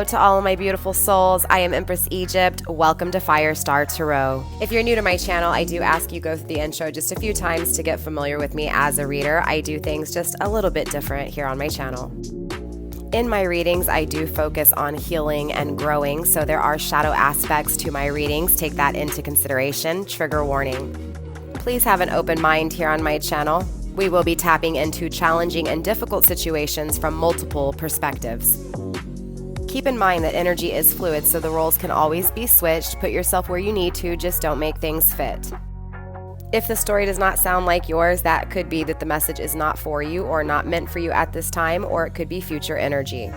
to all of my beautiful souls. I am Empress Egypt. Welcome to FireStar Tarot. If you're new to my channel, I do ask you go through the intro just a few times to get familiar with me as a reader. I do things just a little bit different here on my channel. In my readings, I do focus on healing and growing, so there are shadow aspects to my readings. Take that into consideration. Trigger warning. Please have an open mind here on my channel. We will be tapping into challenging and difficult situations from multiple perspectives. Keep in mind that energy is fluid, so the roles can always be switched. Put yourself where you need to, just don't make things fit. If the story does not sound like yours, that could be that the message is not for you or not meant for you at this time, or it could be future energy.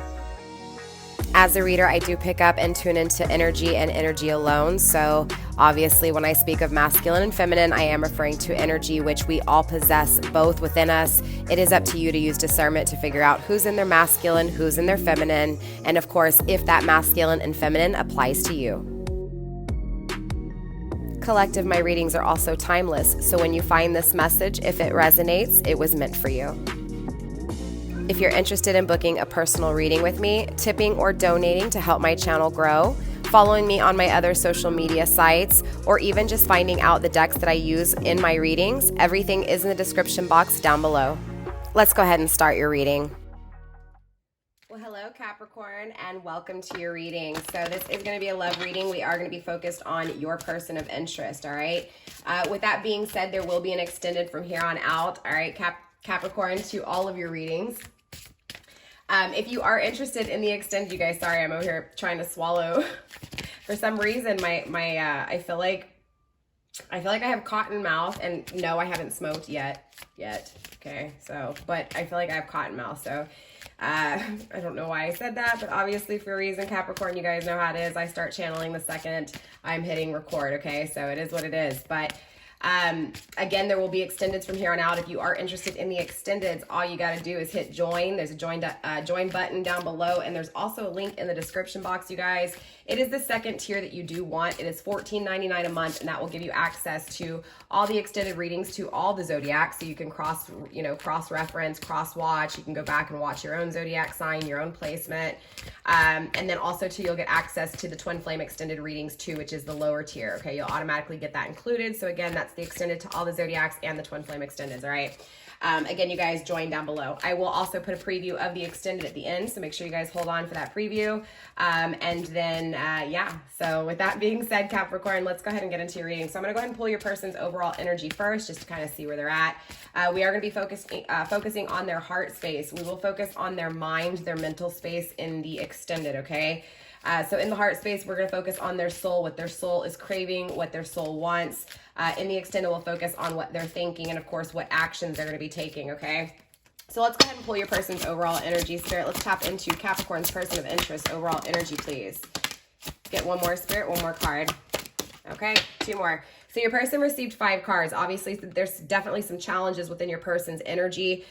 As a reader, I do pick up and tune into energy and energy alone. So obviously when I speak of masculine and feminine, I am referring to energy which we all possess both within us. It is up to you to use discernment to figure out who's in their masculine, who's in their feminine, and of course, if that masculine and feminine applies to you. Collective, my readings are also timeless. So when you find this message, if it resonates, it was meant for you. If you're interested in booking a personal reading with me, tipping or donating to help my channel grow, following me on my other social media sites, or even just finding out the decks that I use in my readings, everything is in the description box down below. Let's go ahead and start your reading. Well, hello Capricorn, and welcome to your reading. So this is going to be a love reading. We are going to be focused on your person of interest, all right? With that being said, there will be an extended from here on out, all right, Capricorn, to all of your readings. If you are interested in the extended, you guys, sorry, I'm over here trying to swallow. For some reason, I feel like I have cotton mouth, and no, I haven't smoked yet. Okay, so, but I feel like I have cotton mouth, so I don't know why I said that, but obviously for a reason, Capricorn, you guys know how it is. I start channeling the second I'm hitting record, okay? So it is what it is, but again, there will be extendeds from here on out. If you are interested in the extendeds, all you got to do is hit join. There's a join button down below, and there's also a link in the description box, you guys. It is the second tier that you do want. It is $14.99 a month, and that will give you access to all the extended readings to all the zodiacs, so you can cross-reference, cross-watch. You can go back and watch your own zodiac sign, your own placement, and then also too, you'll get access to the twin flame extended readings too, which is the lower tier. Okay, you'll automatically get that included. So again, that's the extended to all the zodiacs and the twin flame extendeds. All right. Again, you guys join down below. I will also put a preview of the extended at the end, so make sure you guys hold on for that preview. And then, yeah, so with that being said, Capricorn, let's go ahead and get into your reading. So I'm going to go ahead and pull your person's overall energy first, just to kind of see where they're at. We are going to be focusing on their heart space. We will focus on their mind, their mental space in the extended, okay? So in the heart space, we're going to focus on their soul, what their soul is craving, what their soul wants. In the extended, we'll focus on what they're thinking and, of course, what actions they're going to be taking, okay? So let's go ahead and pull your person's overall energy, Spirit. Let's tap into Capricorn's person of interest, overall energy, please. Get one more, Spirit, one more card. Okay, two more. So your person received 5 cards. Obviously, there's definitely some challenges within your person's energy,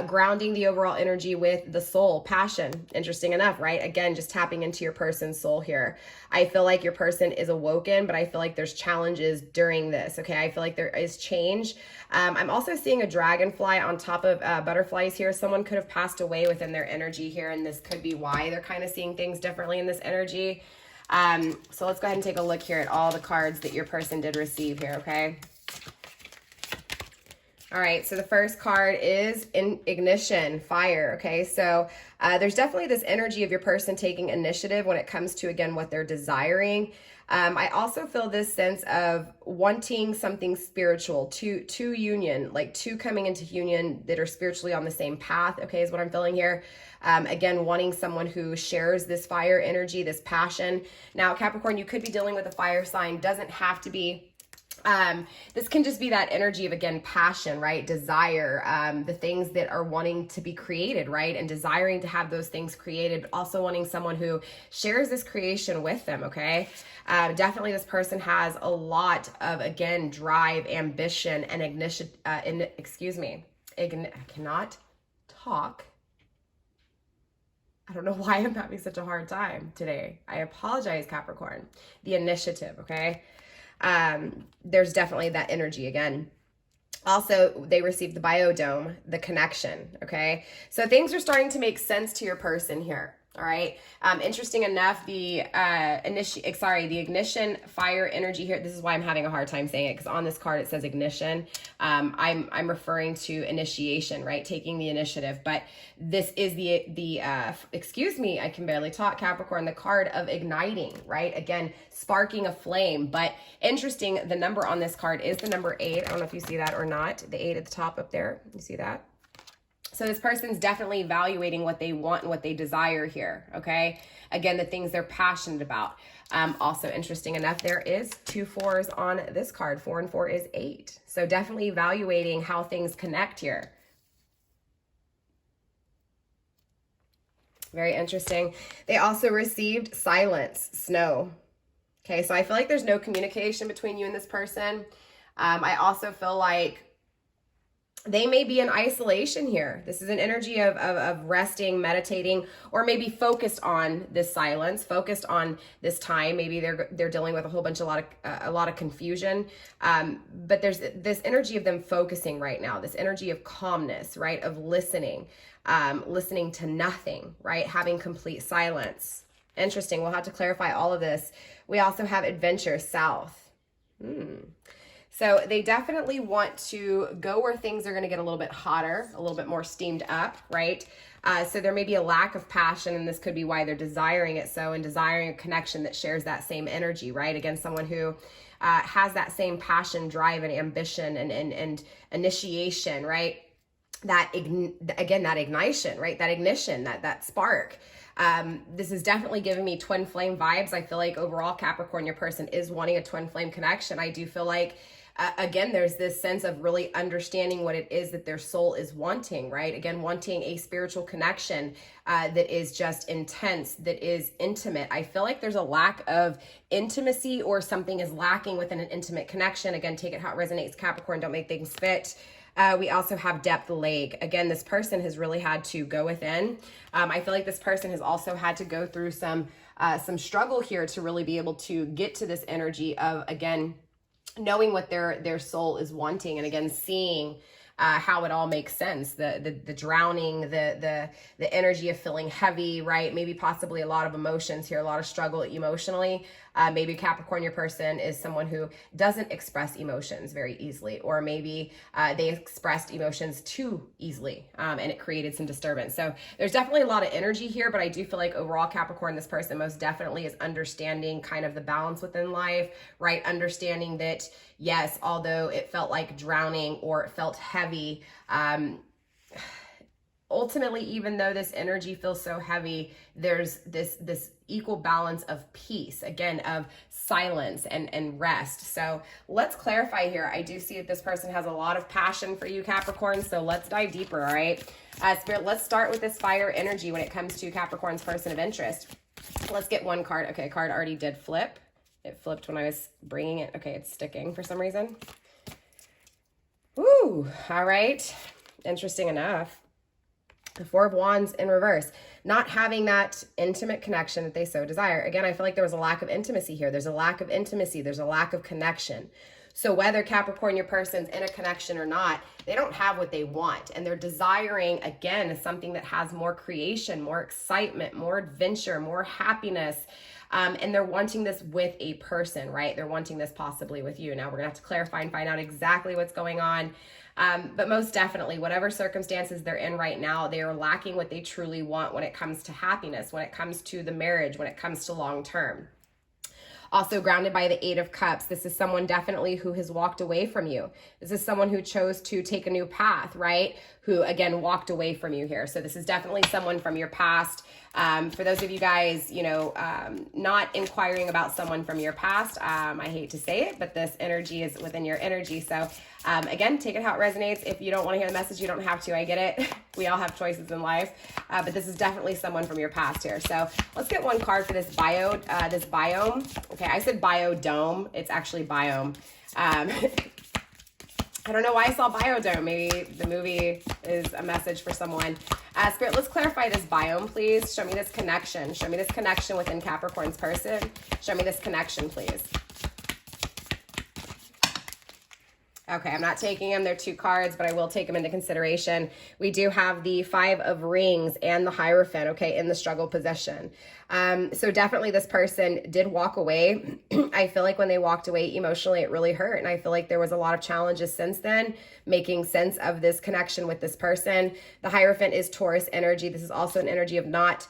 grounding the overall energy with the soul, passion. Interesting enough, right? Again, just tapping into your person's soul here. I feel like your person is awoken, but I feel like there's challenges during this, okay? I feel like there is change. I'm also seeing a dragonfly on top of butterflies here. Someone could have passed away within their energy here, and this could be why they're kind of seeing things differently in this energy. So let's go ahead and take a look here at all the cards that your person did receive here, okay? All right, so the first card is ignition, fire, okay? So there's definitely this energy of your person taking initiative when it comes to, again, what they're desiring. I also feel this sense of wanting something spiritual, to union, like two coming into union that are spiritually on the same path, okay, is what I'm feeling here. Again, wanting someone who shares this fire energy, this passion. Now, Capricorn, you could be dealing with a fire sign. Doesn't have to be. This can just be that energy of, again, passion, right? Desire, the things that are wanting to be created, right? And desiring to have those things created, but also wanting someone who shares this creation with them, okay? Definitely this person has a lot of, again, drive, ambition, and ignition, I cannot talk. I don't know why I'm having such a hard time today. I apologize, Capricorn. The initiative, okay? There's definitely that energy again. Also, they received the biodome, the connection, okay? So things are starting to make sense to your person here. All right. Interesting enough, the ignition fire energy here. This is why I'm having a hard time saying it, because on this card it says ignition. I'm referring to initiation, right? Taking the initiative. But this is excuse me, I can barely talk, Capricorn. The card of igniting, right? Again, sparking a flame. But interesting, the number on this card is the number 8. I don't know if you see that or not. The 8 at the top up there. You see that? So this person's definitely evaluating what they want and what they desire here, okay? Again, the things they're passionate about. Also, interesting enough, there is 2 4s on this card. 4 and 4 is 8. So definitely evaluating how things connect here. Very interesting. They also received silence, snow. Okay, so I feel like there's no communication between you and this person. I also feel like they may be in isolation here. This is an energy of resting, meditating, or maybe focused on this silence, focused on this time. Maybe they're dealing with a lot of confusion. But there's this energy of them focusing right now, this energy of calmness, right? Of listening, listening to nothing, right? Having complete silence. Interesting. We'll have to clarify all of this. We also have adventure south. So they definitely want to go where things are going to get a little bit hotter, a little bit more steamed up, right? So there may be a lack of passion, and this could be why they're desiring it so, and desiring a connection that shares that same energy, right? Again, someone who has that same passion, drive, and ambition and initiation, right? That ignition, right? That ignition, that spark. This is definitely giving me twin flame vibes. I feel like overall, Capricorn, your person is wanting a twin flame connection. I do feel like again, there's this sense of really understanding what it is that their soul is wanting, right? Again, wanting a spiritual connection that is just intense, that is intimate. I feel like there's a lack of intimacy, or something is lacking within an intimate connection. Again, take it how it resonates, Capricorn. Don't make things fit. We also have depth leg. Again, this person has really had to go within. I feel like this person has also had to go through some struggle here to really be able to get to this energy of, again, knowing what their soul is wanting, and again, seeing how it all makes sense. The drowning, the energy of feeling heavy, right? Maybe possibly a lot of emotions here, a lot of struggle emotionally. Maybe Capricorn, your person, is someone who doesn't express emotions very easily, or maybe they expressed emotions too easily, and it created some disturbance. So there's definitely a lot of energy here, but I do feel like overall, Capricorn, this person most definitely is understanding kind of the balance within life, right? Understanding that, yes, although it felt like drowning or it felt heavy, ultimately, even though this energy feels so heavy, there's this equal balance of peace, again, of silence and rest. So let's clarify here. I do see that this person has a lot of passion for you, Capricorn. So let's dive deeper, all right? Spirit, let's start with this fire energy when it comes to Capricorn's person of interest. Let's get one card. Okay, card already did flip. It flipped when I was bringing it. Okay, it's sticking for some reason. Woo, all right. Interesting enough. The 4 of Wands in reverse, not having that intimate connection that they so desire. Again, I feel like there was a lack of intimacy here. There's a lack of intimacy. There's a lack of connection. So whether Capricorn, your person's in a connection or not, they don't have what they want. And they're desiring, again, something that has more creation, more excitement, more adventure, more happiness. And they're wanting this with a person, right? They're wanting this possibly with you. Now we're gonna have to clarify and find out exactly what's going on. But most definitely, whatever circumstances they're in right now, they are lacking what they truly want when it comes to happiness, when it comes to the marriage, when it comes to long term. Also grounded by the 8 of Cups, this is someone definitely who has walked away from you. This is someone who chose to take a new path, right? Who, again, walked away from you here. So this is definitely someone from your past. For those of you guys, not inquiring about someone from your past, I hate to say it, but this energy is within your energy. So again, take it how it resonates. If you don't want to hear the message, you don't have to. I get it. We all have choices in life, but this is definitely someone from your past here. So let's get one card for this biome. Okay, I said biodome. It's actually biome. I don't know why I saw biodome. Maybe the movie is a message for someone. Spirit, let's clarify this biome, please. Show me this connection. Show me this connection within Capricorn's person. Show me this connection, please. Okay, I'm not taking them. They're 2 cards, but I will take them into consideration. We do have the 5 of Rings and the Hierophant, okay, in the struggle position. So definitely this person did walk away. I feel like when they walked away emotionally, it really hurt. And I feel like there was a lot of challenges since then, making sense of this connection with this person. The Hierophant is Taurus energy. This is also an energy of not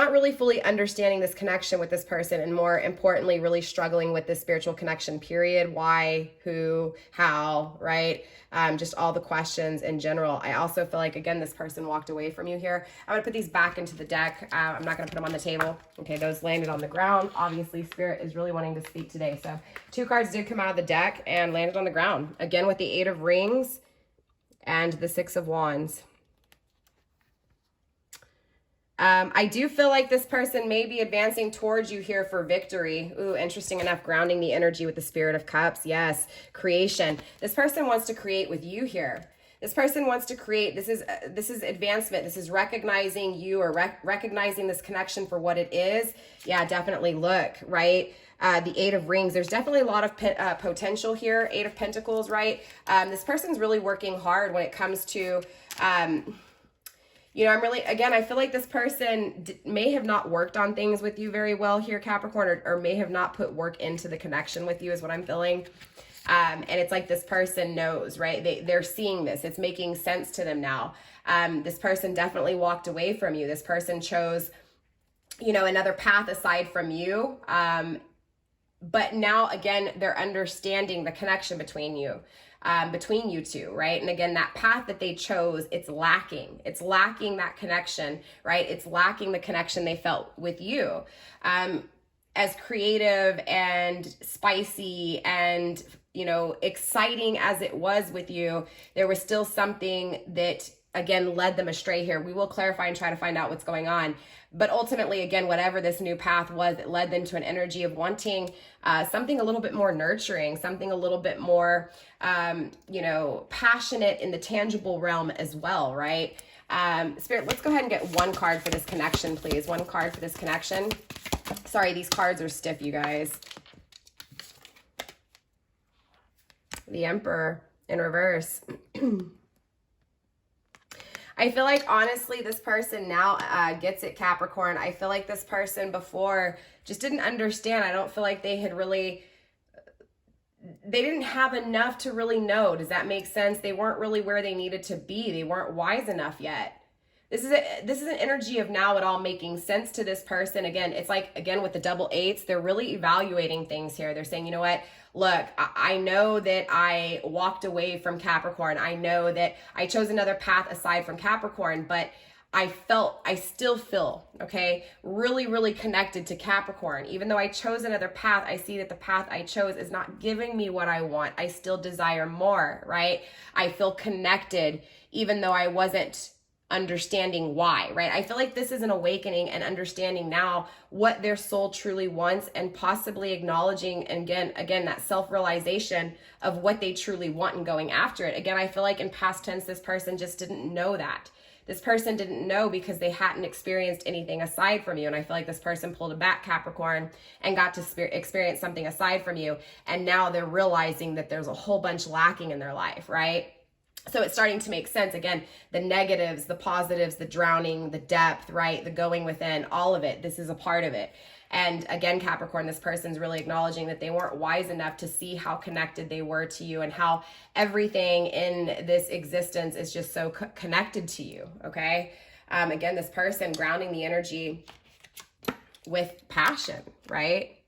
really fully understanding this connection with this person, and more importantly, really struggling with this spiritual connection, period. Why, who, how, right? Just all the questions in general. I also feel like, again, this person walked away from you here. I'm going to put these back into the deck. I'm not going to put them on the table. Okay, those landed on the ground. Obviously, Spirit is really wanting to speak today. So 2 cards did come out of the deck and landed on the ground. Again, with the 8 of Rings and the 6 of Wands. I do feel like this person may be advancing towards you here for victory. Ooh, interesting enough, grounding the energy with the Spirit of Cups. Yes, creation. This person wants to create with you here. This person wants to create. This is advancement. This is recognizing you, or recognizing this connection for what it is. Yeah, definitely. Look, right? The 8 of Rings. There's definitely a lot of potential here. 8 of Pentacles, right? This person's really working hard when it comes to... you know, I feel like this person may have not worked on things with you very well here, Capricorn, or may have not put work into the connection with you, is what I'm feeling. And it's like this person knows, right? They're seeing this. It's making sense to them now. This person definitely walked away from you. This person chose, you know, another path aside from you. But now, again, they're understanding the connection between you. Between you two, right? And again, that path that they chose, it's lacking. It's lacking that connection, right? It's lacking the connection they felt with you. As creative and spicy and, you know, exciting as it was with you, there was still something that, again, led them astray here. We will clarify and try to find out what's going on. But ultimately, again, whatever this new path was, it led them to an energy of wanting something a little bit more nurturing, something a little bit more, you know, passionate in the tangible realm as well, right? Spirit, let's go ahead and get 1 card for this connection, please. 1 card for this connection. Sorry, these cards are stiff, you guys. The Emperor in reverse. I feel like, honestly, this person now gets it, Capricorn. I feel like this person before just didn't understand. I don't feel like they didn't have enough to really know. Does that make sense? They weren't really where they needed to be. They weren't wise enough yet. This is an energy of now it all making sense to this person. Again, it's like, again, with the double 8s, they're really evaluating things here. They're saying, you know what? Look, I know that I walked away from Capricorn. I know that I chose another path aside from Capricorn, but I still feel, okay, really, really connected to Capricorn. Even though I chose another path, I see that the path I chose is not giving me what I want. I still desire more, right? I feel connected, even though I wasn't understanding why, right? I feel like this is an awakening and understanding now what their soul truly wants, and possibly acknowledging, and again, that self-realization of what they truly want and going after it. Again, I feel like in past tense, this person just didn't know that. This person didn't know because they hadn't experienced anything aside from you. And I feel like this person pulled it back, Capricorn, and got to experience something aside from you. And now they're realizing that there's a whole bunch lacking in their life, right? So it's starting to make sense. Again, the negatives, the positives, the drowning, the depth, right? The going within, all of it. This is a part of it. And again, Capricorn, this person's really acknowledging that they weren't wise enough to see how connected they were to you, and how everything in this existence is just so connected to you, okay? Again, this person grounding the energy with passion, right?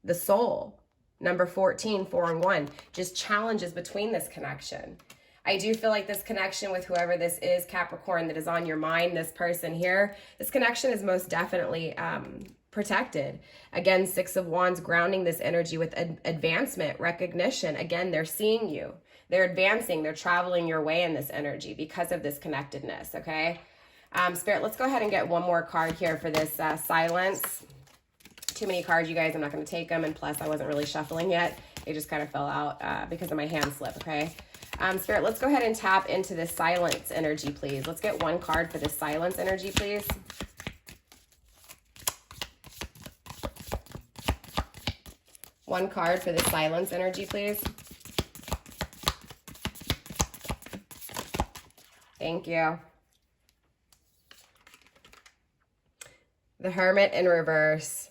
The soul. Number 14, 4 and 1, just challenges between this connection. I do feel like this connection with whoever this is, Capricorn, that is on your mind, this person here, this connection is most definitely protected. Again, 6 of Wands, grounding this energy with advancement, recognition. Again, they're seeing you. They're advancing. They're traveling your way in this energy because of this connectedness, okay? Spirit, let's go ahead and get 1 more card here for this silence. Too many cards, you guys. I'm not going to take them. And plus, I wasn't really shuffling yet. They just kind of fell out because of my hand slip, okay? Spirit, let's go ahead and tap into this silence energy, please. Let's get 1 card for this silence energy, please. One card for this silence energy, please. Thank you. The Hermit in reverse.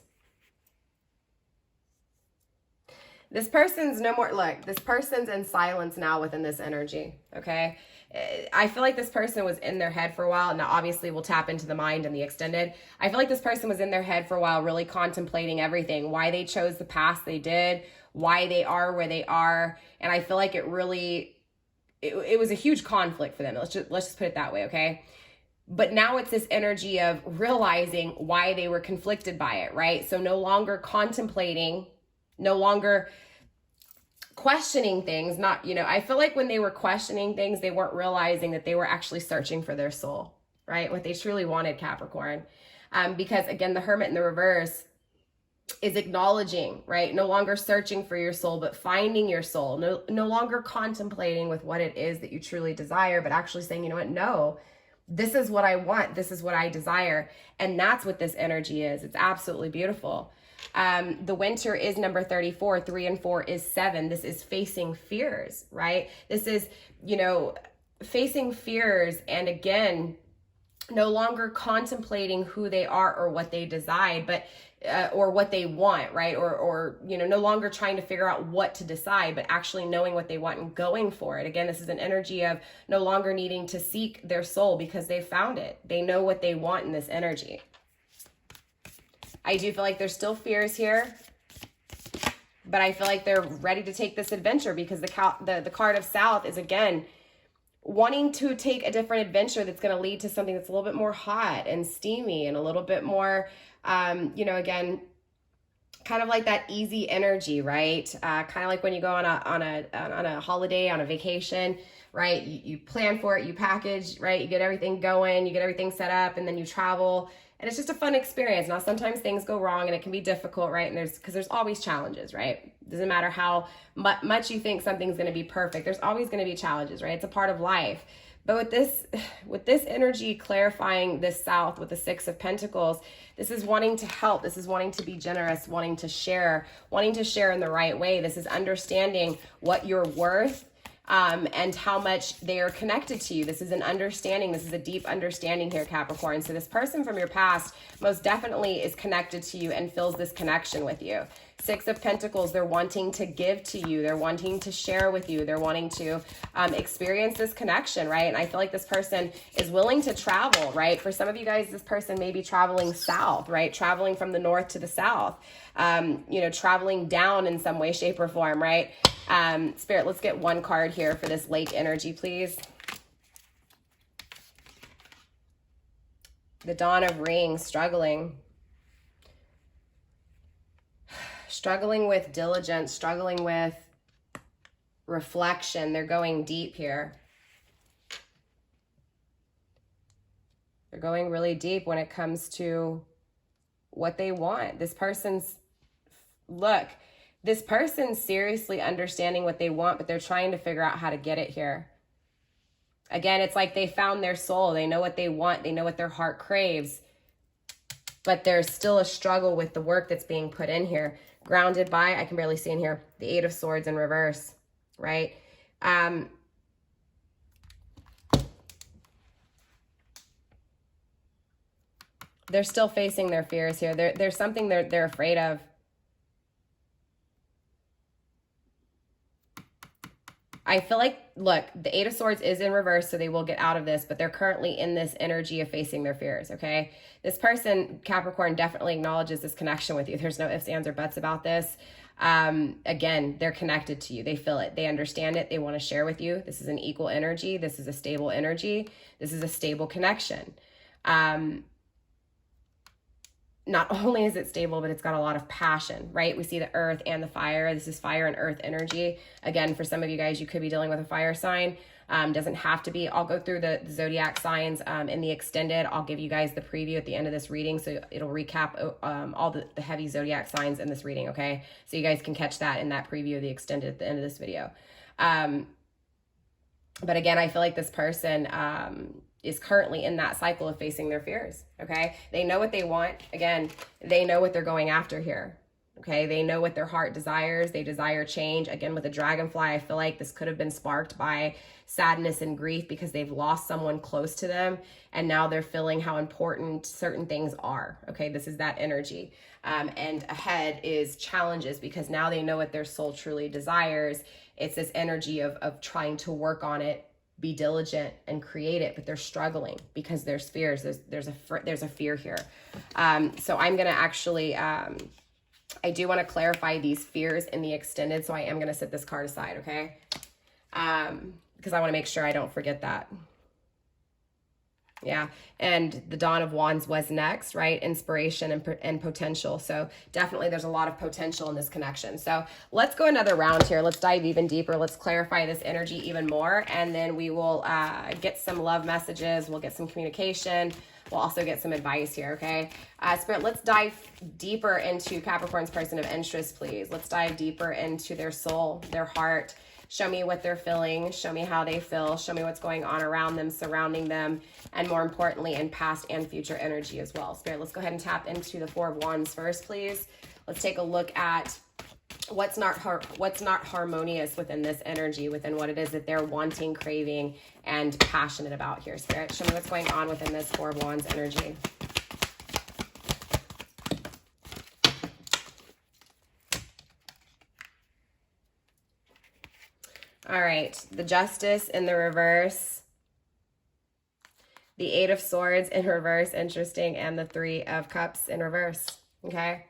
This person's no more, look, this person's in silence now within this energy, okay? I feel like this person was in their head for a while. Now, obviously, we'll tap into the mind and the extended. I feel like this person was in their head for a while, really contemplating everything, why they chose the path they did, why they are where they are. And I feel like it really, it was a huge conflict for them. Let's just put it that way, okay? But now it's this energy of realizing why they were conflicted by it, right? So no longer contemplating, no longer questioning things, not, you know, I feel like when they were questioning things, they weren't realizing that they were actually searching for their soul, right? What they truly wanted, Capricorn. Because again, the Hermit in the reverse is acknowledging, right? No longer searching for your soul, but finding your soul. No longer contemplating with what it is that you truly desire, but actually saying, you know what? No, this is what I want. This is what I desire. And that's what this energy is. It's absolutely beautiful. The winter is number 34. 3 and 4 is 7. This is facing fears, right? This is, you know, facing fears. And again, no longer contemplating who they are or what they decide, but or what they want, right? Or you know, no longer trying to figure out what to decide, but actually knowing what they want and going for it. Again, this is an energy of no longer needing to seek their soul because they found it. They know what they want in this energy. I do feel like there's still fears here, but I feel like they're ready to take this adventure because the card of South is, again, wanting to take a different adventure that's going to lead to something that's a little bit more hot and steamy and a little bit more, you know, again, kind of like that easy energy, right? Kind of like when you go on a holiday, on a vacation, right? You plan for it, you package, right? You get everything going, you get everything set up, and then you travel. And it's just a fun experience. Now, sometimes things go wrong and it can be difficult, right? And because there's always challenges, right? Doesn't matter how much you think something's going to be perfect. There's always going to be challenges, right? It's a part of life. But with this energy clarifying this South with the 6 of Pentacles, this is wanting to help. This is wanting to be generous, wanting to share in the right way. This is understanding what you're worth. And how much they are connected to you. This is an understanding. This is a deep understanding here, Capricorn. So this person from your past most definitely is connected to you and feels this connection with you. 6 of Pentacles, they're wanting to give to you. They're wanting to share with you. They're wanting to experience this connection, right? And I feel like this person is willing to travel, right? For some of you guys, this person may be traveling south, right? Traveling from the north to the south, you know, traveling down in some way, shape, or form, right? Spirit, let's get one card here for this lake energy, please. The Dawn of Rings, struggling with diligence, struggling with reflection. They're going deep here. They're going really deep when it comes to what they want. This person's seriously understanding what they want, but they're trying to figure out how to get it here. Again, it's like they found their soul. They know what they want. They know what their heart craves. But there's still a struggle with the work that's being put in here. Grounded by, I can barely see in here, the 8 of Swords in reverse, right? They're still facing their fears here. There's something they're afraid of. I feel like, look, the 8 of Swords is in reverse, so they will get out of this, but they're currently in this energy of facing their fears, okay? This person, Capricorn, definitely acknowledges this connection with you. There's no ifs, ands, or buts about this. Again, they're connected to you. They feel it. They understand it. They want to share with you. This is an equal energy. This is a stable energy. This is a stable connection. Not only is it stable, but it's got a lot of passion, right? We see the earth and the fire. This is fire and earth energy. Again, for some of you guys, you could be dealing with a fire sign. Doesn't have to be. I'll go through the zodiac signs in the extended. I'll give you guys the preview at the end of this reading, so it'll recap all the heavy zodiac signs in this reading, okay? So you guys can catch that in that preview of the extended at the end of this video. But again, I feel like this person is currently in that cycle of facing their fears, okay? They know what they want. Again, they know what they're going after here, Okay, they know what their heart desires. They desire change. Again, with the dragonfly, I feel like this could have been sparked by sadness and grief because they've lost someone close to them, and now they're feeling how important certain things are. Okay, this is that energy. And ahead is challenges because now they know what their soul truly desires. It's this energy of trying to work on it, be diligent and create it, but they're struggling because there's fears. There's a fear here. So I'm going to actually, I do want to clarify these fears in the extended. So I am going to set this card aside. Okay. Because I want to make sure I don't forget that. Yeah. And the Dawn of Wands was next, right? Inspiration and potential. So definitely there's a lot of potential in this connection. So let's go another round here. Let's dive even deeper. Let's clarify this energy even more. And then we will get some love messages. We'll get some communication. We'll also get some advice here, okay? Spirit, let's dive deeper into Capricorn's person of interest, please. Let's dive deeper into their soul, their heart. Show me what they're feeling. Show me how they feel. Show me what's going on around them, surrounding them, and more importantly, in past and future energy as well. Spirit, let's go ahead and tap into the Four of Wands first, please. Let's take a look at what's not harmonious within this energy, within what it is that they're wanting, craving, and passionate about here. Spirit, show me what's going on within this Four of Wands energy. All right, the Justice in the reverse, the Eight of Swords in reverse, interesting, and the Three of Cups in reverse, okay?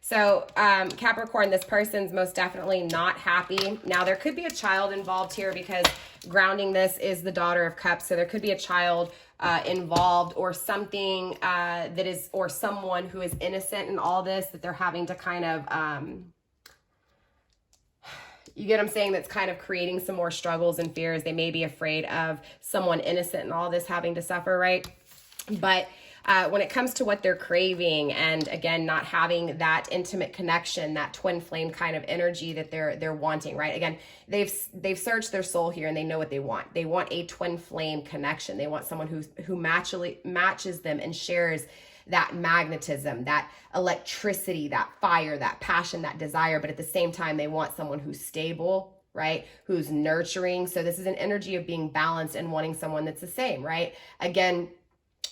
So Capricorn, this person's most definitely not happy. Now, there could be a child involved here because grounding this is the Daughter of Cups, so there could be a child involved or something that is, or someone who is innocent in all this that they're having to kind of... you get what I'm saying? That's kind of creating some more struggles and fears. They may be afraid of someone innocent and all this having to suffer, right? But when it comes to what they're craving, and again, not having that intimate connection, that twin flame kind of energy that they're wanting, right? Again, they've searched their soul here and they know what they want. They want a twin flame connection. They want someone who matches them and shares that magnetism, that electricity, that fire, that passion, that desire. But at the same time, they want someone who's stable, right? Who's nurturing. So this is an energy of being balanced and wanting someone that's the same, right? Again,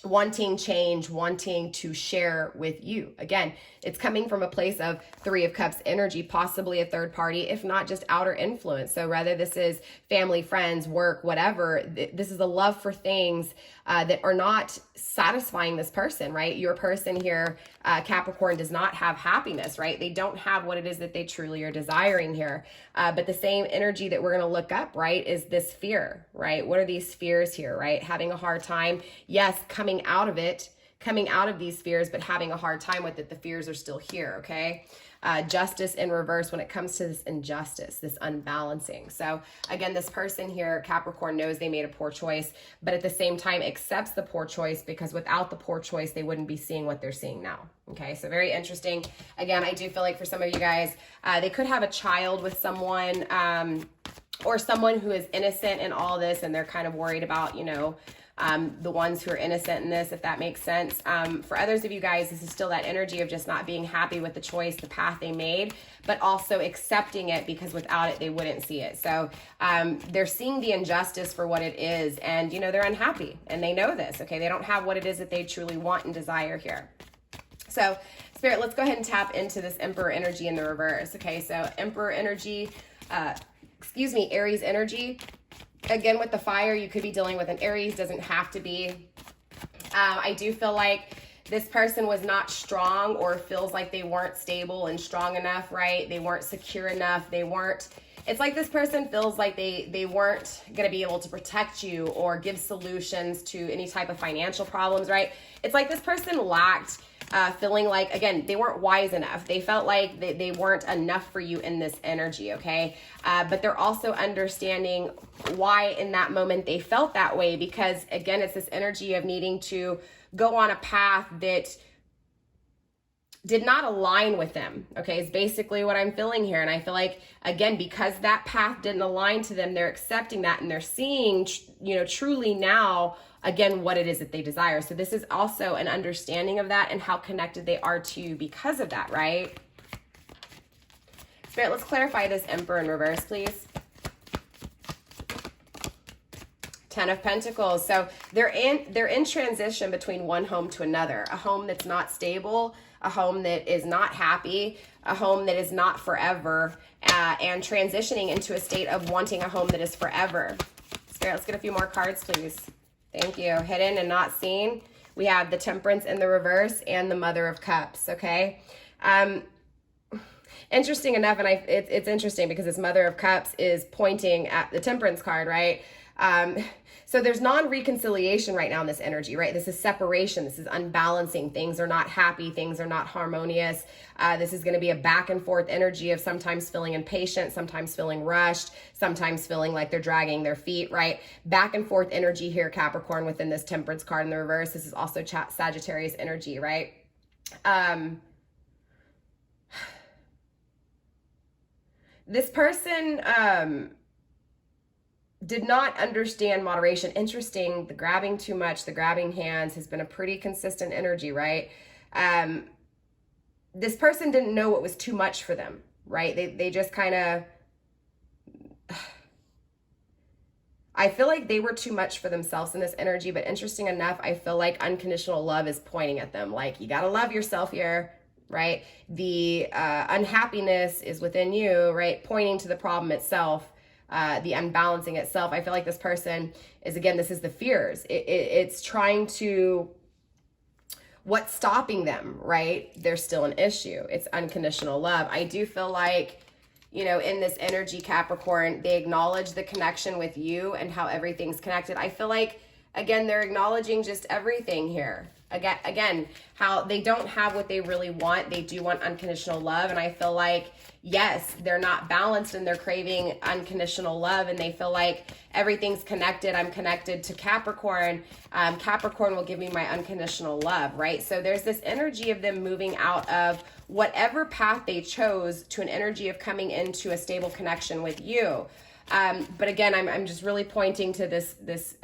wanting change, wanting to share with you. Again, it's coming from a place of Three of Cups energy, possibly a third party, if not just outer influence. So whether this is family, friends, work, whatever, this is a love for things that are not satisfying this person, right? Your person here, Capricorn, does not have happiness, right? They don't have what it is that they truly are desiring here. But the same energy that we're going to look up, right, is this fear, right? What are these fears here, right? Having a hard time, yes, coming out of it, coming out of these fears, but having a hard time with it. The fears are still here, okay? Justice in reverse when it comes to this injustice, this unbalancing. So again, this person here, Capricorn, knows they made a poor choice, but at the same time accepts the poor choice because without the poor choice, they wouldn't be seeing what they're seeing now. Okay, so very interesting. Again, I do feel like for some of you guys, they could have a child with someone or someone who is innocent in all this, and they're kind of worried about, you know, the ones who are innocent in this, if that makes sense. For others of you guys, this is still that energy of just not being happy with the choice, the path they made, but also accepting it because without it, they wouldn't see it. So they're seeing the injustice for what it is, and, you know, they're unhappy, and they know this, okay? They don't have what it is that they truly want and desire here. So, Spirit, let's go ahead and tap into this Emperor energy in the reverse, okay? So, Emperor energy, Aries energy. Again, with the fire, you could be dealing with an Aries, doesn't have to be. I do feel like this person was not strong or feels like they weren't stable and strong enough, right? They weren't secure enough. It's like this person feels like they weren't going to be able to protect you or give solutions to any type of financial problems, right? It's like this person lacked feeling like, again, they weren't wise enough. They felt like they weren't enough for you in this energy, okay? But they're also understanding why in that moment they felt that way, because, again, it's this energy of needing to go on a path that did not align with them, okay, is basically what I'm feeling here. And I feel like, again, because that path didn't align to them, they're accepting that and they're seeing, you know, truly now, again, what it is that they desire. So this is also an understanding of that and how connected they are to you because of that, right? Spirit, let's clarify this Emperor in reverse, please. Ten of Pentacles. So they're in transition between one home to another. A home that's not stable, a home that is not happy, a home that is not forever, and transitioning into a state of wanting a home that is forever. Spirit, let's get a few more cards, please. Thank you. Hidden and not seen. We have the Temperance in the reverse and the Mother of Cups, okay? Interesting enough, and it's interesting because this Mother of Cups is pointing at the Temperance card, right? So there's non-reconciliation right now in this energy, right? This is separation. This is unbalancing. Things are not happy. Things are not harmonious. This is going to be a back and forth energy of sometimes feeling impatient, sometimes feeling rushed, sometimes feeling like they're dragging their feet, right? Back and forth energy here, Capricorn, within this Temperance card in the reverse. This is also Sagittarius energy, right? This person did not understand moderation. Interesting, the grabbing too much, the grabbing hands has been a pretty consistent energy, right? This person didn't know what was too much for them, right? They just kind of, I feel like they were too much for themselves in this energy, but interesting enough, I feel like unconditional love is pointing at them. Like, you got to love yourself here, right? The unhappiness is within you, right? Pointing to the problem itself. The unbalancing itself. I feel like this person is, again, this is the fears. It's trying to, what's stopping them, right? There's still an issue. It's unconditional love. I do feel like, you know, in this energy, Capricorn, they acknowledge the connection with you and how everything's connected. I feel like, again, they're acknowledging just everything here. Again, how they don't have what they really want. They do want unconditional love. And I feel like, yes, they're not balanced and they're craving unconditional love and they feel like everything's connected. I'm connected to Capricorn. Capricorn will give me my unconditional love, right? So there's this energy of them moving out of whatever path they chose to an energy of coming into a stable connection with you. But again, I'm just really pointing to this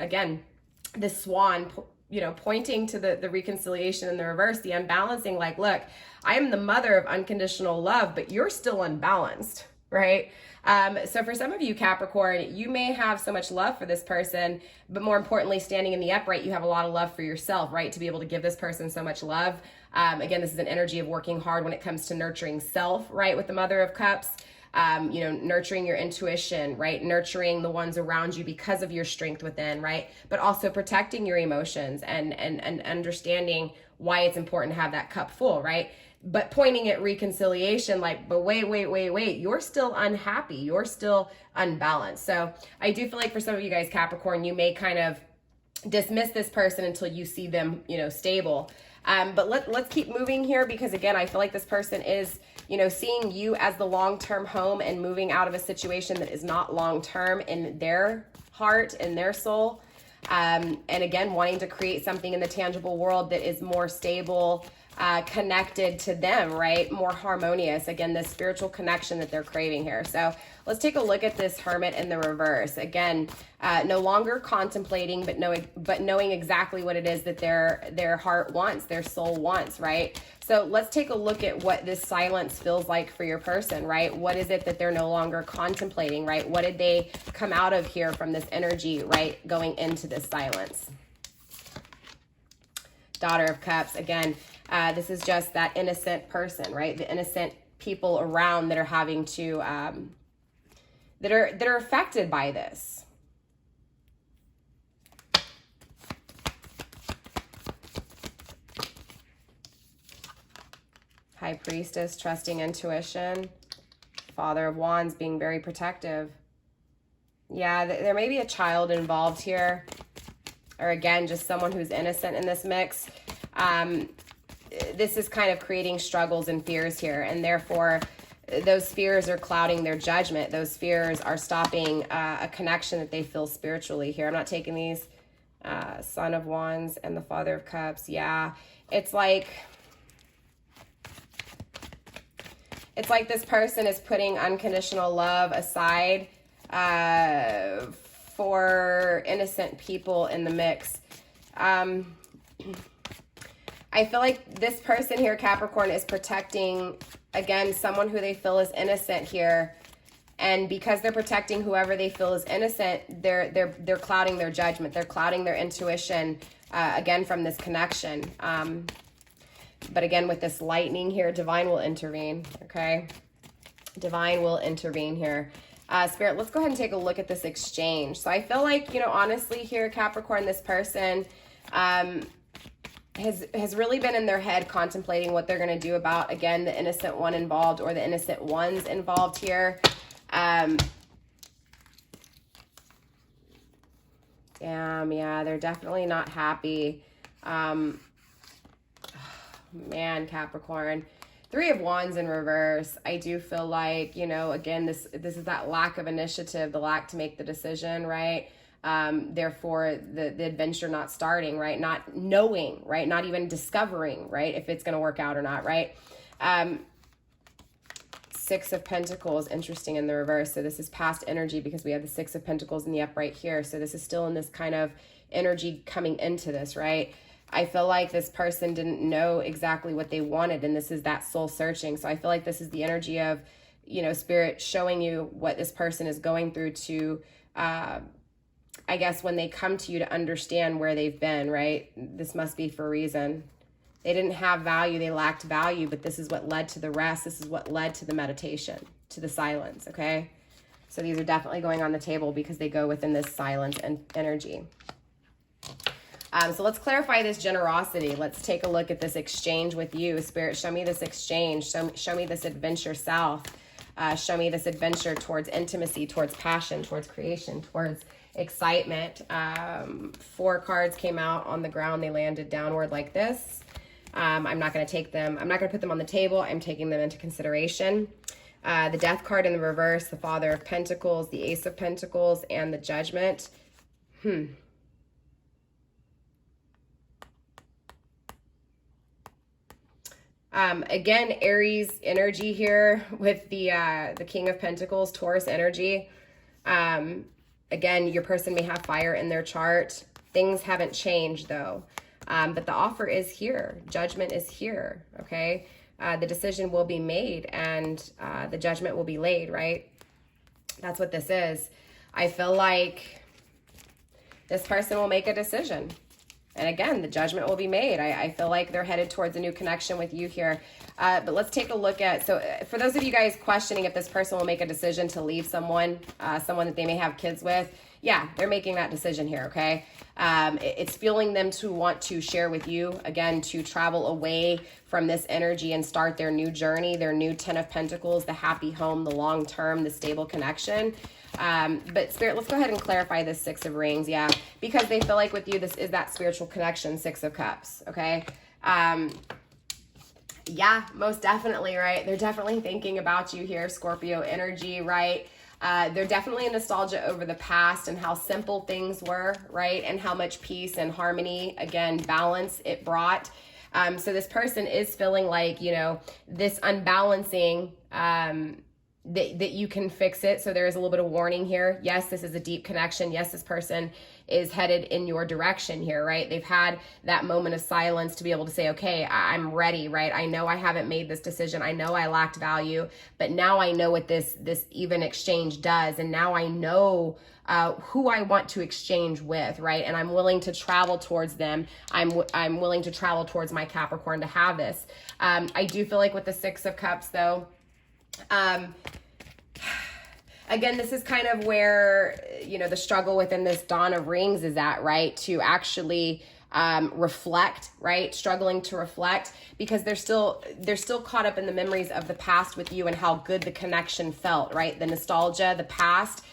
swan, you know, pointing to the reconciliation in the reverse, the unbalancing, like, look, I am the mother of unconditional love, but you're still unbalanced, right? So for some of you, Capricorn, you may have so much love for this person, but more importantly, standing in the upright, you have a lot of love for yourself, right? To be able to give this person so much love. Again, this is an energy of working hard when it comes to nurturing self, right? With the Mother of Cups. You know, nurturing your intuition, right? Nurturing the ones around you because of your strength within, right? But also protecting your emotions and understanding why it's important to have that cup full, right? But pointing at reconciliation, like, but wait, you're still unhappy. You're still unbalanced. So I do feel like for some of you guys, Capricorn, you may kind of dismiss this person until you see them, you know, stable. But let's keep moving here because, again, I feel like this person is, you know, seeing you as the long-term home and moving out of a situation that is not long-term in their heart and their soul. And again, wanting to create something in the tangible world that is more stable, connected to them, right? More harmonious. Again, this spiritual connection that they're craving here. So let's take a look at this Hermit in the reverse. Again, no longer contemplating, but knowing exactly what it is that their heart wants, their soul wants, right? So let's take a look at what this silence feels like for your person, right? What is it that they're no longer contemplating, right? What did they come out of here from this energy, right? Going into this silence. Daughter of Cups, again, this is just that innocent person, right? The innocent people around that are having to, that are affected by this. High Priestess, trusting intuition. Father of Wands, being very protective. Yeah, there may be a child involved here. Or again, just someone who's innocent in this mix. This is kind of creating struggles and fears here. And therefore, those fears are clouding their judgment. Those fears are stopping a connection that they feel spiritually here. I'm not taking these. Son of Wands and the Father of Cups. Yeah, it's like this person is putting unconditional love aside for innocent people in the mix. I feel like this person here, Capricorn, is protecting again, someone who they feel is innocent here. And because they're protecting whoever they feel is innocent, they're clouding their judgment. They're clouding their intuition, again, from this connection. But again, with this lightning here, divine will intervene, okay? Divine will intervene here. Spirit, let's go ahead and take a look at this exchange. So I feel like, you know, honestly here, Capricorn, this person has really been in their head contemplating what they're going to do about, again, the innocent one involved or the innocent ones involved here. Damn, yeah, they're definitely not happy. Man, Capricorn. 3 of Wands in reverse. I do feel like, you know, again, this is that lack of initiative, the lack to make the decision, right? Therefore, the adventure not starting, right? Not knowing, right? Not even discovering, right? If it's going to work out or not, right? 6 of Pentacles, interesting in the reverse. So this is past energy because we have the 6 of Pentacles in the upright here. So this is still in this kind of energy coming into this, right? I feel like this person didn't know exactly what they wanted, and this is that soul searching. So I feel like this is the energy of, you know, Spirit showing you what this person is going through to, I guess, when they come to you to understand where they've been, right? This must be for a reason. They didn't have value, they lacked value, but this is what led to the rest. This is what led to the meditation, to the silence, okay? So these are definitely going on the table because they go within this silence and energy. So let's clarify this generosity. Let's take a look at this exchange with you. Spirit, show me this exchange. Show me this adventure south. Show me this adventure towards intimacy, towards passion, towards creation, towards excitement. 4 cards came out on the ground. They landed downward like this. I'm not going to take them. I'm not going to put them on the table. I'm taking them into consideration. The Death card in the reverse, the Father of Pentacles, the Ace of Pentacles, and the Judgment. Again, Aries energy here with the King of Pentacles, Taurus energy. Again, your person may have fire in their chart. Things haven't changed though. But the offer is here. Judgment is here, okay? The decision will be made and the judgment will be laid, right? That's what this is. I feel like this person will make a decision. And again, the judgment will be made. I feel like they're headed towards a new connection with you here. But let's take a look at, so for those of you guys questioning if this person will make a decision to leave someone that they may have kids with, yeah, they're making that decision here, okay? It's fueling them to want to share with you, again, to travel away from this energy and start their new journey, their new 10 of Pentacles, the happy home, the long term, the stable connection. But Spirit, let's go ahead and clarify this 6 of Rings, yeah, because they feel like with you, this is that spiritual connection, 6 of Cups, okay? Yeah, most definitely, right? They're definitely thinking about you here, Scorpio energy, right? They're definitely a nostalgia over the past and how simple things were, right? And how much peace and harmony, again, balance it brought. So this person is feeling like, you know, this unbalancing, that you can fix it. So there is a little bit of warning here. Yes, this is a deep connection. Yes, this person is headed in your direction here, right? They've had that moment of silence to be able to say, okay, I'm ready, right? I know I haven't made this decision. I know I lacked value, but now I know what this even exchange does. And now I know who I want to exchange with, right? And I'm willing to travel towards them. I'm willing to travel towards my Capricorn to have this. I do feel like with the 6 of Cups though, again, this is kind of where, you know, the struggle within this Dawn of Rings is at, right? To actually reflect, right? Struggling to reflect because they're still caught up in the memories of the past with you and how good the connection felt, right? The nostalgia, the past.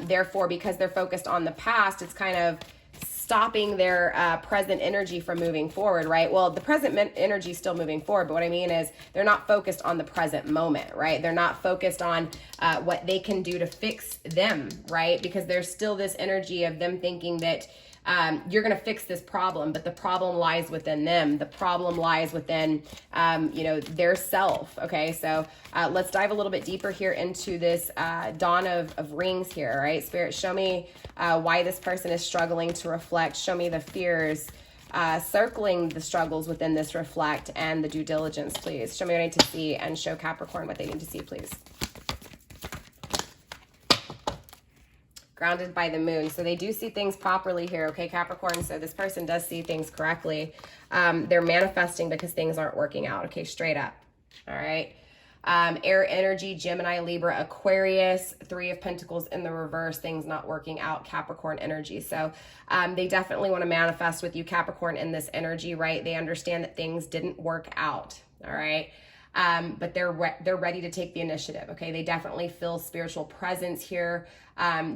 Therefore, because they're focused on the past, it's kind of stopping their present energy from moving forward, right? Well, the present energy is still moving forward, but what I mean is they're not focused on the present moment, right? They're not focused on what they can do to fix them, right? Because there's still this energy of them thinking that you're going to fix this problem, but the problem lies within them. The problem lies within, you know, their self. Okay, so let's dive a little bit deeper here into this Dawn of Rings here, right? Spirit, show me why this person is struggling to reflect. Show me the fears. circling the struggles within this reflect and the due diligence, please. Show me what I need to see and show Capricorn what they need to see, please. Grounded by the moon. So they do see things properly here, okay, Capricorn? So this person does see things correctly. They're manifesting because things aren't working out, okay, straight up. All right. Air energy, Gemini, Libra, Aquarius, Three of Pentacles in the reverse, things not working out, Capricorn energy. So they definitely want to manifest with you, Capricorn, in this energy, right? They understand that things didn't work out, all right? But they're ready to take the initiative, okay? They definitely feel spiritual presence here.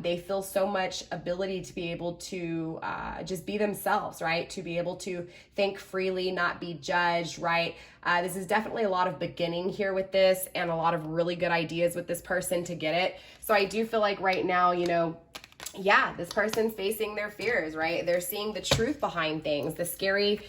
They feel so much ability to be able to just be themselves, right? To be able to think freely, not be judged, right? This is definitely a lot of beginning here with this and a lot of really good ideas with this person to get it. So I do feel like right now, you know, yeah, this person's facing their fears, right? They're seeing the truth behind things, the scary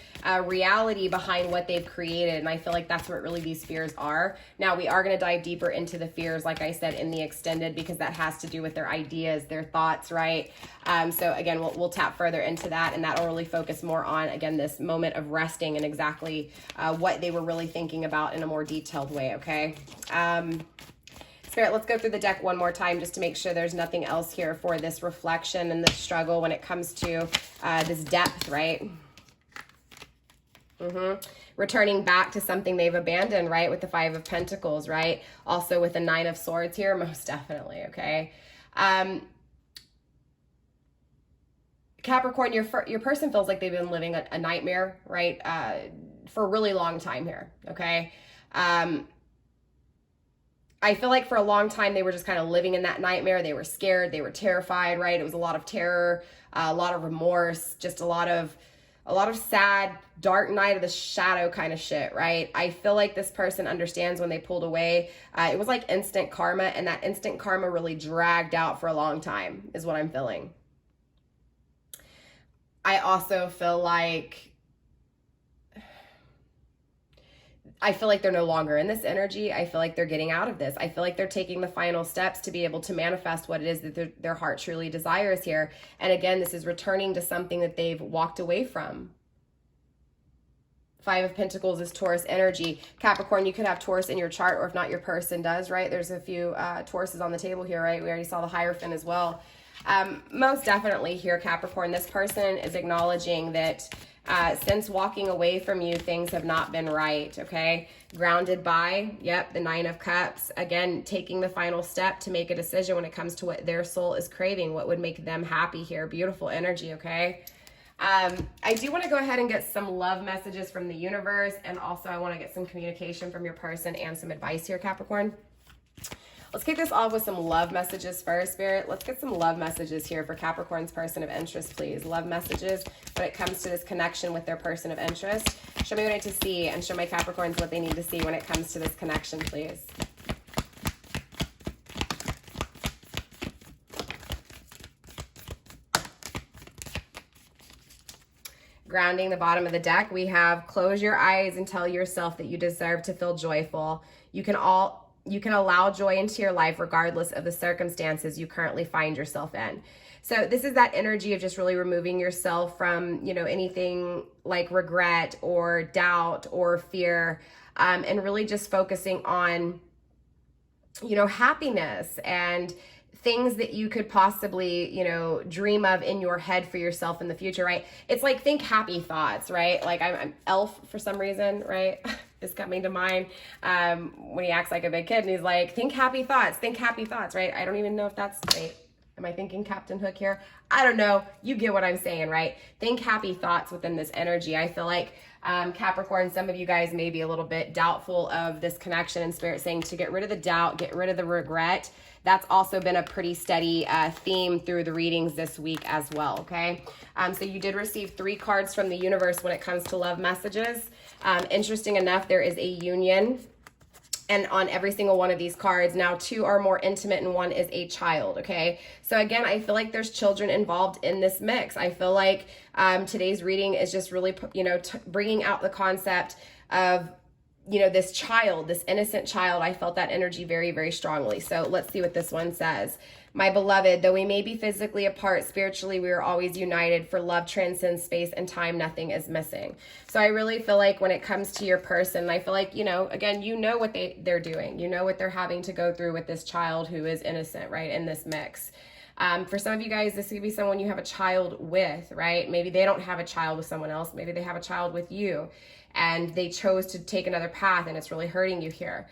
reality behind what they've created. And I feel like that's what really these fears are. Now, we are going to dive deeper into the fears, like I said, in the extended, because that has to do with their ideas, their thoughts, right? So again, we'll tap further into that, and that will really focus more on, again, this moment of resting and exactly what they were really thinking about in a more detailed way, okay? Spirit, let's go through the deck one more time just to make sure there's nothing else here for this reflection and this struggle when it comes to this depth, right? Returning back to something they've abandoned, right? With the Five of Pentacles, right? Also with the Nine of Swords here, most definitely, okay? Capricorn, your person feels like they've been living a nightmare, right? For a really long time here, okay? I feel like for a long time, they were just kind of living in that nightmare. They were scared. They were terrified, right? It was a lot of terror, a lot of remorse, just a lot of sad, dark night of the shadow kind of shit, right? I feel like this person understands when they pulled away. It was like instant karma, and that instant karma really dragged out for a long time is what I'm feeling. I also feel like they're no longer in this energy. I feel like they're getting out of this. I feel like they're taking the final steps to be able to manifest what it is that their heart truly desires here. And again, this is returning to something that they've walked away from. Five of Pentacles is Taurus energy. Capricorn, you could have Taurus in your chart, or if not, your person does, right? There's a few Tauruses on the table here, right? We already saw the Hierophant as well. Most definitely here, Capricorn, this person is acknowledging that since walking away from you, things have not been right, okay? Grounded by, yep, the Nine of Cups. Again, taking the final step to make a decision when it comes to what their soul is craving, what would make them happy here. Beautiful energy, okay? I do want to go ahead and get some love messages from the universe, and also I want to get some communication from your person and some advice here, Capricorn. Let's kick this off with some love messages first, Spirit. Let's get some love messages here for Capricorn's person of interest, please. Love messages when it comes to this connection with their person of interest. Show me what I need to see, and show my Capricorns what they need to see when it comes to this connection, please. Grounding the bottom of the deck, we have close your eyes and tell yourself that you deserve to feel joyful. You can allow joy into your life regardless of the circumstances you currently find yourself in. So this is that energy of just really removing yourself from, you know, anything like regret or doubt or fear, and really just focusing on, you know, happiness and things that you could possibly, you know, dream of in your head for yourself in the future, right? It's like, think happy thoughts, right? Like I'm Elf for some reason, right? Is coming to mind when he acts like a big kid and he's like, think happy thoughts, right? I don't even know if that's right. Am I thinking Captain Hook here? I don't know. You get what I'm saying, right? Think happy thoughts within this energy. I feel like Capricorn, some of you guys may be a little bit doubtful of this connection, and Spirit saying to get rid of the doubt, get rid of the regret. That's also been a pretty steady theme through the readings this week as well, okay? So you did receive 3 cards from the universe when it comes to love messages. Interesting enough, there is a union, and on every single one of these cards, now 2 are more intimate and 1 is a child, okay? So again, I feel like there's children involved in this mix. I feel like today's reading is just really, you know, bringing out the concept of, you know, this child, this innocent child. I felt that energy very, very strongly. So let's see what this one says. My beloved, though we may be physically apart, spiritually we are always united, for love transcends space and time. Nothing is missing. So I really feel like when it comes to your person, I feel like, you know, again, you know what they're doing. You know what they're having to go through with this child who is innocent, right, in this mix. For some of you guys, this could be someone you have a child with, right? Maybe they don't have a child with someone else. Maybe they have a child with you and they chose to take another path and it's really hurting you here.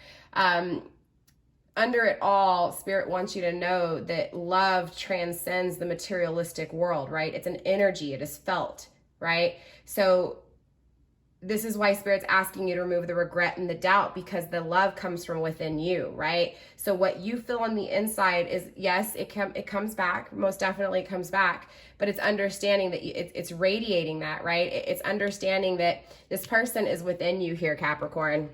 Under it all, Spirit wants you to know that love transcends the materialistic world, right? It's an energy. It is felt, right? So this is why Spirit's asking you to remove the regret and the doubt, because the love comes from within you, right? So what you feel on the inside is, yes, it comes back. Most definitely it comes back, but it's understanding that it's radiating that, right? It's understanding that this person is within you here, Capricorn.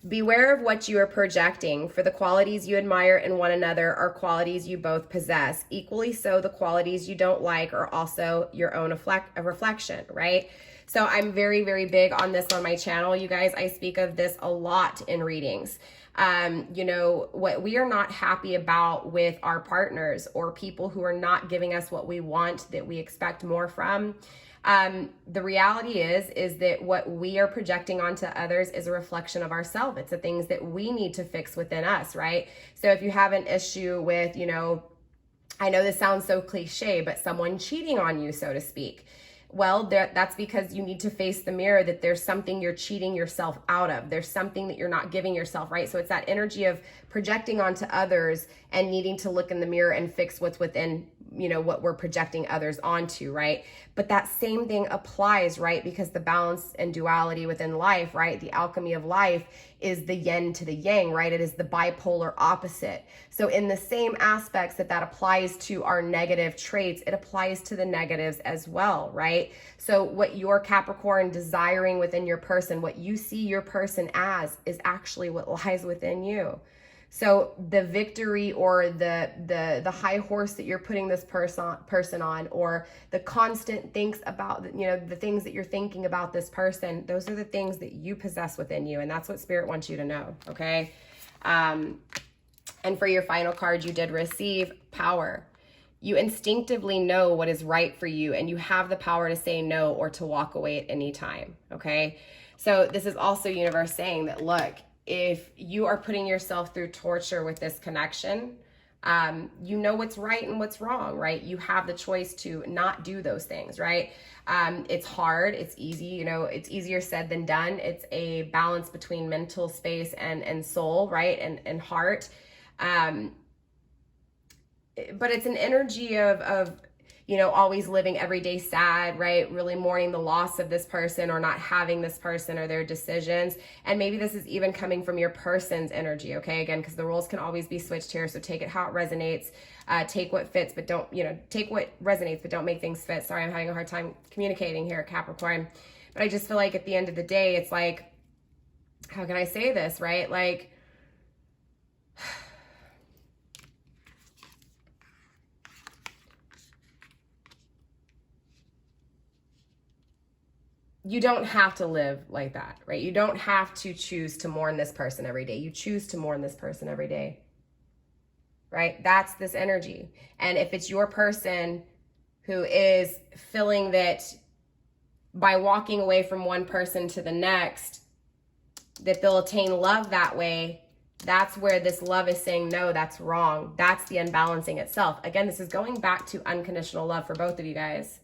Beware of what you are projecting, for the qualities you admire in one another are qualities you both possess. Equally so, the qualities you don't like are also your own a reflection, right? So I'm very, very big on this on my channel, you guys. I speak of this a lot in readings. You know, what we are not happy about with our partners or people who are not giving us what we want, that we expect more from. The reality is that what we are projecting onto others is a reflection of ourselves. It's the things that we need to fix within us, right? So if you have an issue with, you know, I know this sounds so cliche, but someone cheating on you, so to speak. Well, that's because you need to face the mirror, that there's something you're cheating yourself out of. There's something that you're not giving yourself, right? So it's that energy of projecting onto others and needing to look in the mirror and fix what's within, you know, what we're projecting others onto, right? But that same thing applies, right? Because the balance and duality within life, right? The alchemy of life is the yin to the yang, right? It is the bipolar opposite. So in the same aspects that applies to our negative traits, it applies to the negatives as well, right? So what your Capricorn desiring within your person, what you see your person as, is actually what lies within you. So the victory or the high horse that you're putting this person on, or the constant thinks about, you know, the things that you're thinking about this person, those are the things that you possess within you. And that's what Spirit wants you to know. Okay. And for your final card, you did receive power. You instinctively know what is right for you, and you have the power to say no or to walk away at any time. Okay. So this is also universe saying that, look, if you are putting yourself through torture with this connection, you know what's right and what's wrong, right? You have the choice to not do those things, right? It's hard, it's easy, you know, it's easier said than done. It's a balance between mental space and soul, right? And heart. But it's an energy of, you know, always living every day sad, right? Really mourning the loss of this person or not having this person or their decisions. And maybe this is even coming from your person's energy, okay? Again, because the roles can always be switched here. So take it how it resonates. Take what fits, but don't, you know, take what resonates, but don't make things fit. Sorry, I'm having a hard time communicating here, Capricorn. But I just feel like at the end of the day, it's like, how can I say this, right? Like, you don't have to live like that, right? You don't have to choose to mourn this person every day. You choose to mourn this person every day, right? That's this energy. And if it's your person who is feeling that by walking away from one person to the next, that they'll attain love that way, that's where this love is saying, no, that's wrong. That's the unbalancing itself. Again, this is going back to unconditional love for both of you guys.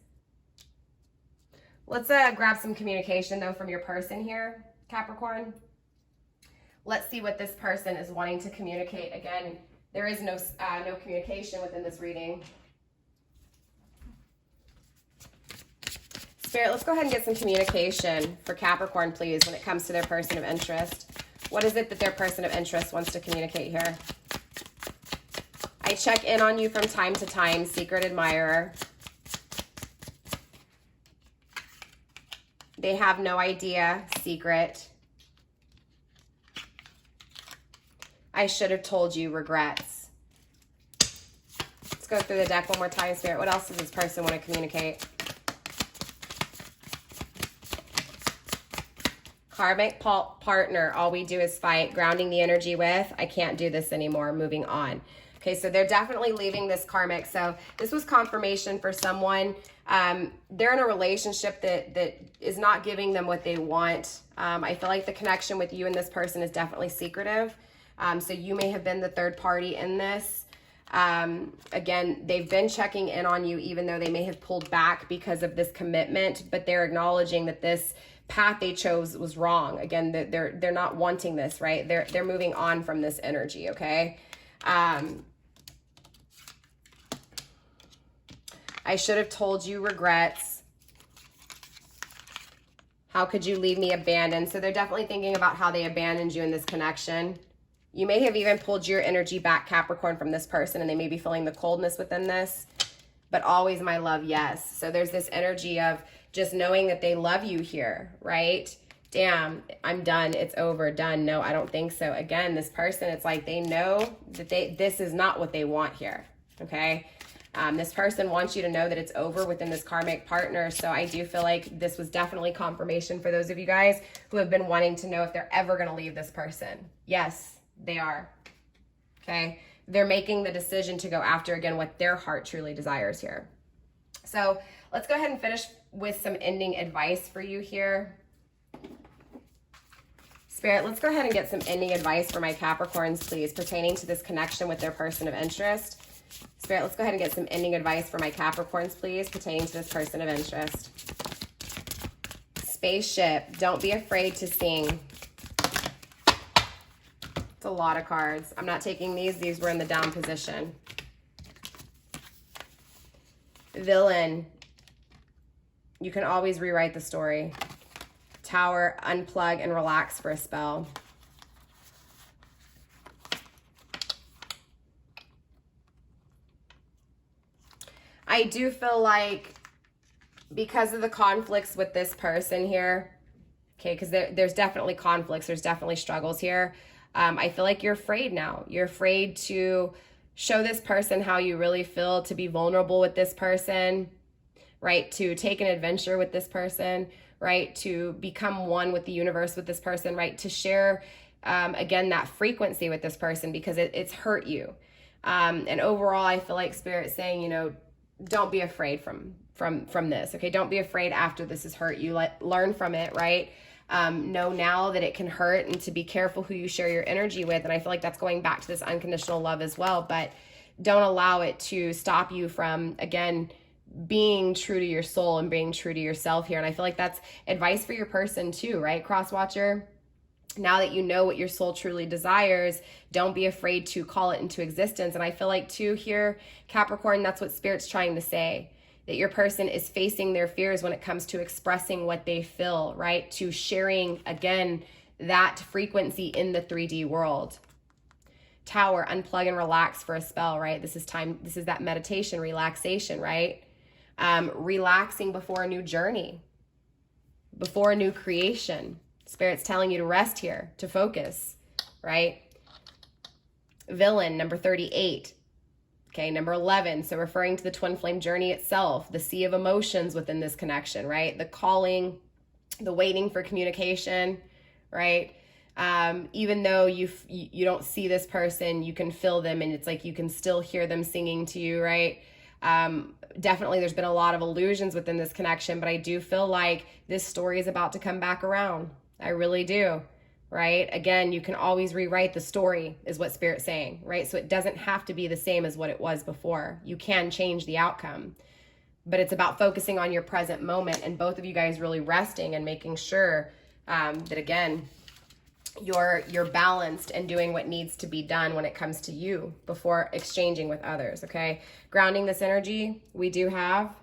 Let's grab some communication, though, from your person here, Capricorn. Let's see what this person is wanting to communicate. Again, there is no communication within this reading. Spirit, let's go ahead and get some communication for Capricorn, please, when it comes to their person of interest. What is it that their person of interest wants to communicate here? I check in on you from time to time, secret admirer. They have no idea, secret. I should have told you, regrets. Let's go through the deck one more time, Spirit. What else does this person want to communicate? Karmic partner, all we do is fight. Grounding the energy with, I can't do this anymore, moving on. Okay, so they're definitely leaving this karmic. So this was confirmation for someone. They're in a relationship that is not giving them what they want. I feel like the connection with you and this person is definitely secretive. So you may have been the third party in this. Again, they've been checking in on you, even though they may have pulled back because of this commitment, but they're acknowledging that this path they chose was wrong. Again, they're not wanting this, right? They're moving on from this energy, okay? I should have told you, regrets. How could you leave me abandoned? So they're definitely thinking about how they abandoned you in this connection. You may have even pulled your energy back, Capricorn, from this person, and they may be feeling the coldness within this. But always, my love, yes. So there's this energy of just knowing that they love you here, right? Damn, I'm done. It's over. Done. No, I don't think so. Again, this person, it's like they know that this is not what they want here, okay? This person wants you to know that it's over within this karmic partner. So I do feel like this was definitely confirmation for those of you guys who have been wanting to know if they're ever going to leave this person. Yes, they are. Okay. They're making the decision to go after, again, what their heart truly desires here. So let's go ahead and finish with some ending advice for you here. Spirit, let's go ahead and get some ending advice for my Capricorns, please, pertaining to this connection with their person of interest. Spirit, let's go ahead and get some ending advice for my Capricorns, please, pertaining to this person of interest. Spaceship, don't be afraid to sing. It's a lot of cards. I'm not taking these. These were in the down position. Villain, you can always rewrite the story. Tower, unplug and relax for a spell. I do feel like because of the conflicts with this person here, okay, because there's definitely conflicts, there's definitely struggles here. I feel like you're afraid now. You're afraid to show this person how you really feel, to be vulnerable with this person, right? To take an adventure with this person, right? To become one with the universe with this person, right? To share, again, that frequency with this person because it's hurt you. And overall, I feel like Spirit's saying, you know, don't be afraid from this, okay? Don't be afraid after this has hurt you. Learn from it, right? Know now that it can hurt and to be careful who you share your energy with. And I feel like that's going back to this unconditional love as well, but don't allow it to stop you from, again, being true to your soul and being true to yourself here. And I feel like that's advice for your person too, right? Cross-watcher. Now that you know what your soul truly desires, don't be afraid to call it into existence. And I feel like too here, Capricorn, that's what Spirit's trying to say, that your person is facing their fears when it comes to expressing what they feel, right? To sharing, again, that frequency in the 3D world. Tower, unplug and relax for a spell, right? This is time. This is that meditation, relaxation, right? Relaxing before a new journey, before a new creation. Spirit's telling you to rest here, to focus, right? Villain, number 38. Okay, number 11, so referring to the twin flame journey itself, the sea of emotions within this connection, right? The calling, the waiting for communication, right? Even though you don't see this person, you can feel them, and it's like you can still hear them singing to you, right? Definitely there's been a lot of illusions within this connection, but I do feel like this story is about to come back around. I really do, right? Again, you can always rewrite the story is what Spirit's saying, right? So it doesn't have to be the same as what it was before. You can change the outcome, but it's about focusing on your present moment and both of you guys really resting and making sure that, again, you're balanced and doing what needs to be done when it comes to you before exchanging with others, okay? Grounding this energy, we do have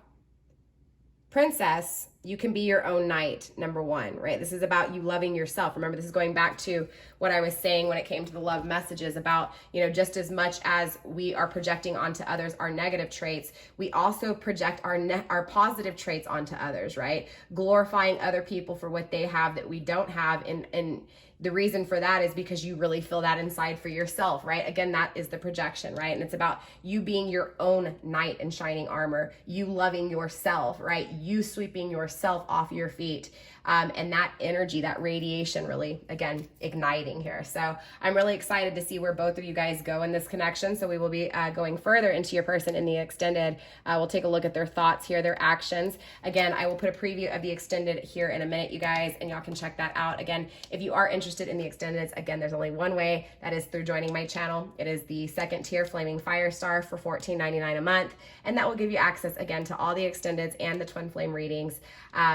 Princess. You can be your own knight, number one, right? This is about you loving yourself. Remember, this is going back to what I was saying when it came to the love messages about, you know, just as much as we are projecting onto others our negative traits, we also project our positive traits onto others, right? Glorifying other people for what they have that we don't have, and The reason for that is because you really feel that inside for yourself, right? Again, that is the projection, right? And it's about you being your own knight in shining armor, you loving yourself, right? You sweeping yourself off your feet. And that energy, that radiation really, again, igniting here. So I'm really excited to see where both of you guys go in this connection. So we will be going further into your person in the extended. We'll take a look at their thoughts here, their actions. Again, I will put a preview of the extended here in a minute, you guys, and y'all can check that out. Again, if you are interested in the extendeds, again, there's only one way. That is through joining my channel. It is the second tier, Flaming Firestar, for $14.99 a month. And that will give you access, again, to all the extendeds and the twin flame readings.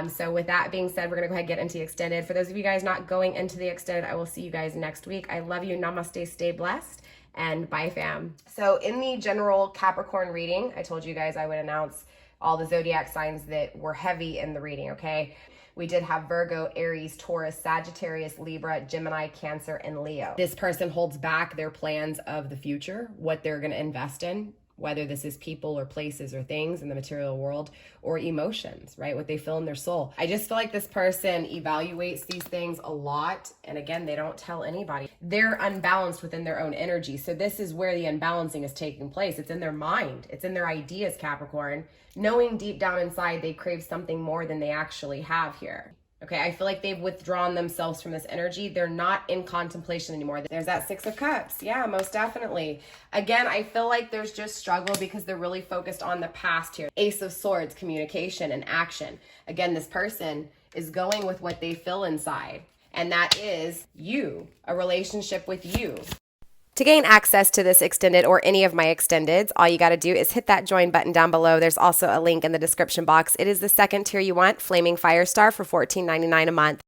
So with that being said, we're going to go ahead and get into the extended. For those of you guys not going into the extended, I will see you guys next week. I love you. Namaste. Stay blessed. And bye, fam. So in the general Capricorn reading, I told you guys I would announce all the zodiac signs that were heavy in the reading, okay? We did have Virgo, Aries, Taurus, Sagittarius, Libra, Gemini, Cancer, and Leo. This person holds back their plans of the future, what they're going to invest in, whether this is people or places or things in the material world, or emotions, right? What they feel in their soul. I just feel like this person evaluates these things a lot. And again, they don't tell anybody. They're unbalanced within their own energy. So this is where the unbalancing is taking place. It's in their mind. It's in their ideas, Capricorn. Knowing deep down inside they crave something more than they actually have here. Okay, I feel like they've withdrawn themselves from this energy. They're not in contemplation anymore. There's that Six of Cups. Yeah, most definitely. Again, I feel like there's just struggle because they're really focused on the past here. Ace of Swords, communication and action. Again, this person is going with what they feel inside. And that is you, a relationship with you. To gain access to this extended or any of my extendeds, all you got to do is hit that join button down below. There's also a link in the description box. It is the second tier you want, Flaming Firestar, for $14.99 a month.